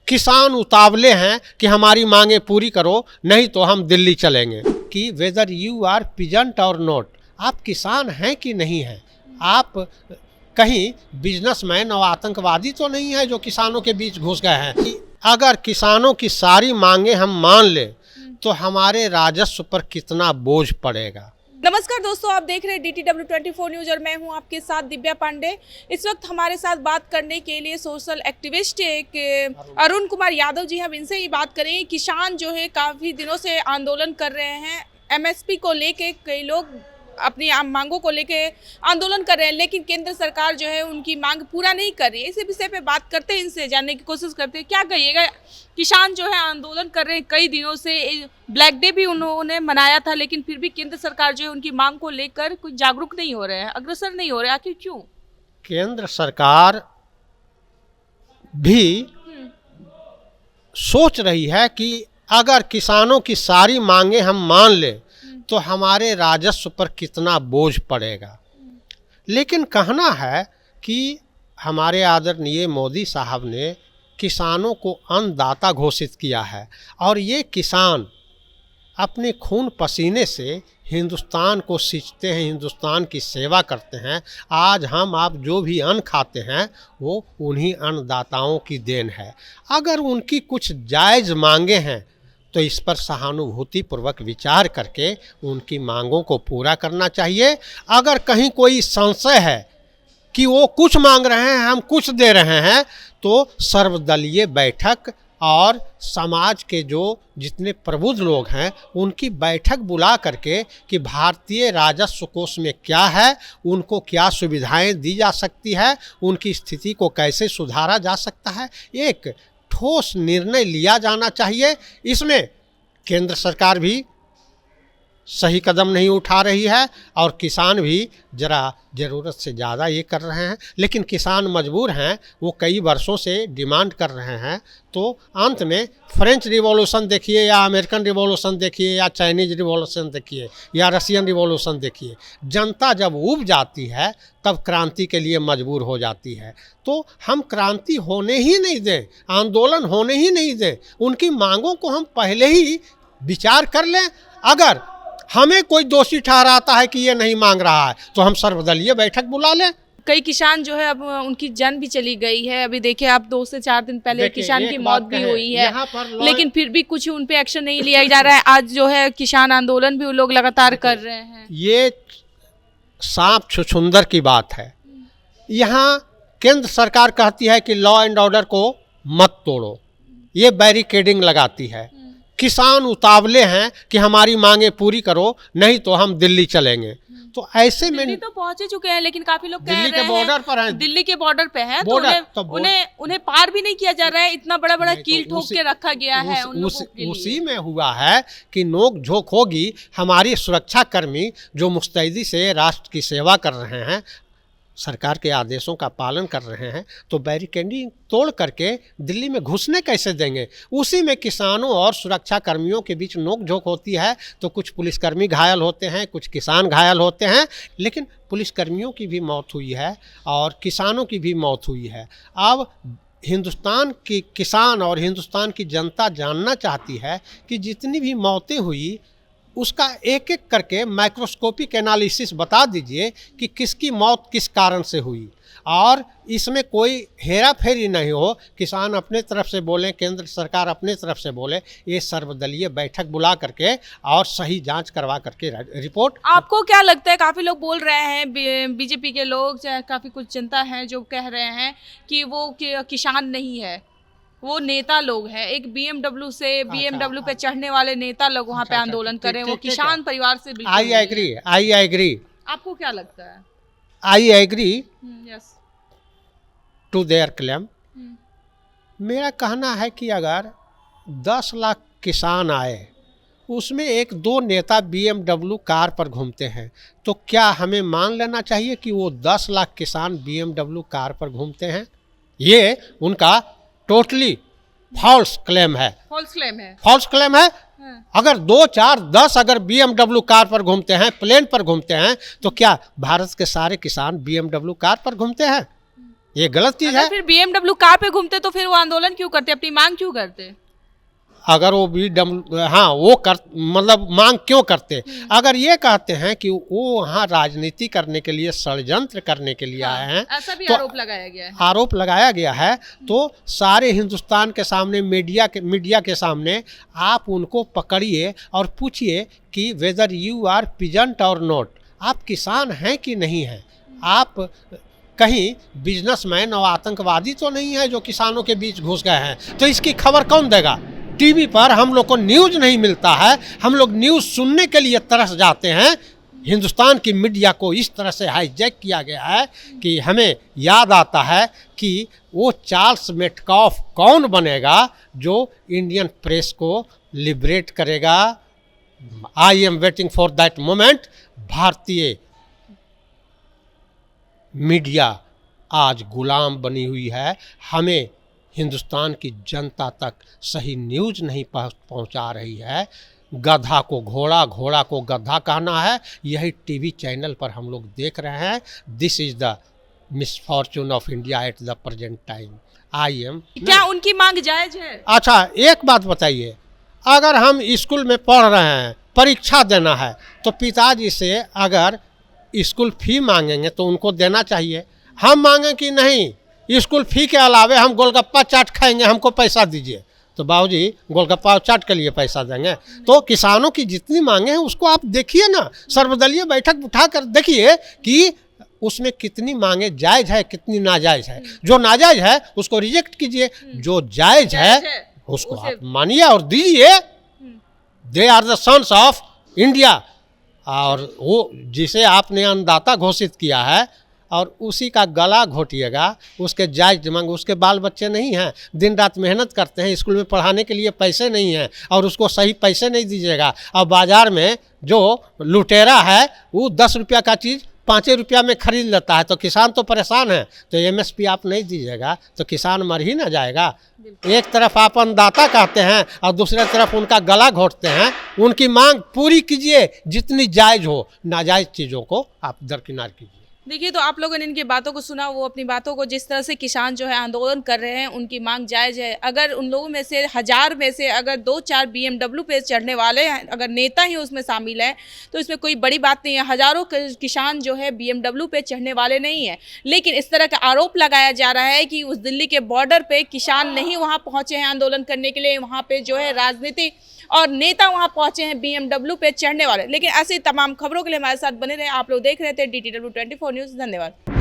किसान उतावले हैं कि हमारी मांगे पूरी करो, नहीं तो हम दिल्ली चलेंगे। कि वेदर यू आर पीजेंट और नॉट, आप किसान हैं कि नहीं हैं, आप कहीं बिजनेसमैन और आतंकवादी तो नहीं है जो किसानों के बीच घुस गए हैं। कि अगर किसानों की सारी मांगे हम मान लें तो हमारे राजस्व पर कितना बोझ पड़ेगा। नमस्कार दोस्तों, आप देख रहे हैं DTW 24 न्यूज़ और मैं हूं आपके साथ दिव्या पांडे। इस वक्त हमारे साथ बात करने के लिए सोशल एक्टिविस्ट एक अरुण कुमार यादव जी, हम इनसे ही बात करें। किसान जो है काफ़ी दिनों से आंदोलन कर रहे हैं, MSP को लेके कई लोग अपनी मांगों को लेके आंदोलन कर रहे हैं, लेकिन केंद्र सरकार जो है उनकी मांग पूरा नहीं कर रही है। इसी विषय पे बात करते हैं, इनसे जानने की कोशिश करते हैं क्या कहिएगा। किसान जो है आंदोलन कर रहे हैं कई दिनों से, ब्लैक डे भी उन्होंने मनाया था, लेकिन फिर भी केंद्र सरकार जो है उनकी मांग को लेकर कुछ जागरूक नहीं हो रहे हैं, अग्रसर नहीं हो रहे, आखिर क्यों? केंद्र सरकार भी सोच रही है कि अगर किसानों की सारी मांगे हम मान लें तो हमारे राजस्व पर कितना बोझ पड़ेगा। लेकिन कहना है कि हमारे आदरणीय मोदी साहब ने किसानों को अन्नदाता घोषित किया है और ये किसान अपने खून पसीने से हिंदुस्तान को सींचते हैं, हिंदुस्तान की सेवा करते हैं। आज हम आप जो भी अन्न खाते हैं वो उन्हीं अन्नदाताओं की देन है। अगर उनकी कुछ जायज़ मांगे हैं तो इस पर सहानुभूतिपूर्वक विचार करके उनकी मांगों को पूरा करना चाहिए। अगर कहीं कोई संशय है कि वो कुछ मांग रहे हैं हम कुछ दे रहे हैं तो सर्वदलीय बैठक और समाज के जो जितने प्रबुद्ध लोग हैं उनकी बैठक बुला करके कि भारतीय राजस्व कोष में क्या है, उनको क्या सुविधाएं दी जा सकती है, उनकी स्थिति को कैसे सुधारा जा सकता है, एक ठोस निर्णय लिया जाना चाहिए। इसमें केंद्र सरकार भी सही कदम नहीं उठा रही है और किसान भी जरा ज़रूरत से ज़्यादा ये कर रहे हैं। लेकिन किसान मजबूर हैं, वो कई वर्षों से डिमांड कर रहे हैं। तो अंत में फ्रेंच रिवॉल्यूशन देखिए या अमेरिकन रिवॉल्यूशन देखिए या चाइनीज रिवॉल्यूशन देखिए या रशियन रिवॉल्यूशन देखिए, जनता जब ऊब जाती है तब क्रांति के लिए मजबूर हो जाती है। तो हम क्रांति होने ही नहीं दें, आंदोलन होने ही नहीं दें, उनकी मांगों को हम पहले ही विचार कर लें। अगर हमें कोई दोषी ठहराता है कि ये नहीं मांग रहा है तो हम सर्वदलीय बैठक बुला लें। कई किसान जो है अब उनकी जान भी चली गई है। अभी देखिए आप 2 से 4 दिन पहले किसान की मौत भी हुई है, लेकिन फिर भी कुछ उन पे एक्शन नहीं लिया जा रहा है। आज जो है किसान आंदोलन भी वो लोग लगातार कर रहे हैं। ये सांप छुछुंदर की बात है। यहाँ केंद्र सरकार कहती है कि लॉ एंड ऑर्डर को मत तोड़ो, ये बैरिकेडिंग लगाती है। किसान उतावले हैं कि हमारी मांगे पूरी करो, नहीं तो हम दिल्ली चलेंगे। तो ऐसे में दिल्ली तो पहुंचे चुके हैं, लेकिन काफी लोग कह दिल्ली रहे के बॉर्डर पर हैं, दिल्ली के बॉर्डर पे हैं, तो उन्हें पार भी नहीं किया जा रहा है। इतना बड़ा बड़ा कील ठोक के रखा गया है उन लोगों के लिए। उसी में हुआ है कि नोक झोंक होगी। हमारी सुरक्षा कर्मी जो मुस्तैदी से राष्ट्र की सेवा कर रहे हैं, सरकार के आदेशों का पालन कर रहे हैं, तो बैरिकेडिंग तोड़ करके दिल्ली में घुसने कैसे देंगे। उसी में किसानों और सुरक्षा कर्मियों के बीच नोक झोंक होती है तो कुछ पुलिसकर्मी घायल होते हैं, कुछ किसान घायल होते हैं। लेकिन पुलिसकर्मियों की भी मौत हुई है और किसानों की भी मौत हुई है। अब हिंदुस्तान की किसान और हिंदुस्तान की जनता जानना चाहती है कि जितनी भी मौतें हुई उसका एक एक करके माइक्रोस्कोपिक एनालिसिस बता दीजिए कि किसकी मौत किस कारण से हुई, और इसमें कोई हेरा फेरी नहीं हो। किसान अपने तरफ से बोलें, केंद्र सरकार अपने तरफ से बोले, ये सर्वदलीय बैठक बुला करके और सही जांच करवा करके रिपोर्ट। आपको क्या लगता है, काफ़ी लोग बोल रहे हैं, बीजेपी के लोग, चाहे काफ़ी कुछ जनता है जो कह रहे हैं कि वो किसान नहीं है, वो नेता लोग हैं। एक BMW पे चढ़ने वाले नेता लोग वहाँ पे आंदोलन कर रहे हैं, वो किसान परिवार से बिल्कुल। I agree. आपको क्या लगता है? I agree to their claim. मेरा कहना है कि अगर 10 लाख किसान आए, उसमें 1-2 नेता BMW कार पर घूमते हैं, तो क्या हमें मान लेना चाहिए कि वो 10 लाख किसान BMW कार पर घूमते हैं? ये उनका टोटली फॉल्स क्लेम है। फॉल्स क्लेम है। अगर 2, 4, 10 अगर BMW कार पर घूमते हैं, प्लेन पर घूमते हैं, तो क्या भारत के सारे किसान BMW कार पर घूमते हैं? ये गलत चीज़ है। फिर BMW कार पे घूमते तो फिर वो आंदोलन क्यों करते, अपनी मांग क्यों करते? अगर वो BMW, हाँ वो कर मतलब मांग क्यों करते, अगर ये कहते हैं कि वो वहाँ राजनीति करने के लिए, षड्यंत्र करने के लिए आए हैं, ऐसा भी तो आरोप लगाया गया है। आरोप लगाया गया है, तो सारे हिंदुस्तान के सामने, मीडिया के सामने आप उनको पकड़िए और पूछिए कि वेदर यू आर पीजेंट और नॉट, आप किसान हैं कि नहीं हैं, आप कहीं बिजनेसमैन और आतंकवादी तो नहीं है जो किसानों के बीच घुस गए हैं। तो इसकी खबर कौन देगा? टीवी पर हम लोग को न्यूज़ नहीं मिलता है, हम लोग न्यूज़ सुनने के लिए तरस जाते हैं। हिंदुस्तान की मीडिया को इस तरह से हाईजैक किया गया है कि हमें याद आता है कि वो चार्ल्स मेटकॉफ कौन बनेगा जो इंडियन प्रेस को लिबरेट करेगा। I am waiting for that moment. भारतीय मीडिया आज गुलाम बनी हुई है, हमें हिंदुस्तान की जनता तक सही न्यूज़ नहीं पहुंचा रही है। गधा को घोड़ा, घोड़ा को गधा कहना है, यही टीवी चैनल पर हम लोग देख रहे हैं। This is the misfortune of India at the present time. I am क्या उनकी मांग जायज है? अच्छा एक बात बताइए, अगर हम स्कूल में पढ़ रहे हैं, परीक्षा देना है, तो पिताजी से अगर स्कूल फी मांगेंगे तो उनको देना चाहिए। हम मांगें कि नहीं, स्कूल फी के अलावे हम गोलगप्पा चाट खाएंगे, हमको पैसा दीजिए, तो बाबूजी गोलगप्पा चाट के लिए पैसा देंगे। तो किसानों की जितनी मांगे हैं उसको आप देखिए ना, सर्वदलीय बैठक उठाकर देखिए कि उसमें कितनी मांगे जायज़ है, कितनी नाजायज़ है। जो नाजायज़ है उसको रिजेक्ट कीजिए, जो जायज़ है उसको आप मानिए और दीजिए। They are the sons of India. और वो जिसे आपने अन्नदाता घोषित किया है और उसी का गला घोटिएगा, उसके जायज मांग, उसके बाल बच्चे नहीं हैं, दिन रात मेहनत करते हैं, स्कूल में पढ़ाने के लिए पैसे नहीं हैं और उसको सही पैसे नहीं दीजिएगा। और बाज़ार में जो लुटेरा है वो 10 रुपया का चीज़ 5 रुपया में खरीद लेता है, तो किसान तो परेशान है। तो MSP आप नहीं दीजिएगा तो किसान मर ही ना जाएगा। एक तरफ आप अन्नदाता कहते हैं और दूसरी तरफ उनका गला घोटते हैं। उनकी मांग पूरी कीजिए जितनी जायज़ हो, नाजायज़ चीज़ों को आप दरकिनार कीजिए। देखिए, तो आप लोगों ने इनकी बातों को सुना, वो अपनी बातों को जिस तरह से किसान जो है आंदोलन कर रहे हैं, उनकी मांग जायज़ है। अगर उन लोगों में से 1000 में से अगर 2-4 BMW पे चढ़ने वाले हैं, अगर नेता ही उसमें शामिल हैं, तो इसमें कोई बड़ी बात नहीं है। हज़ारों किसान जो है BMW पे चढ़ने वाले नहीं हैं। लेकिन इस तरह का आरोप लगाया जा रहा है कि उस दिल्ली के बॉर्डर पे किसान नहीं वहाँ पहुँचे हैं आंदोलन करने के लिए, वहाँ पे जो है राजनीति और नेता वहाँ पहुँचे हैं BMW पे चढ़ने वाले। लेकिन ऐसी तमाम खबरों के लिए हमारे साथ बने रहे। आप लोग देख रहे थे DTW 24 न्यूज़। धन्यवाद।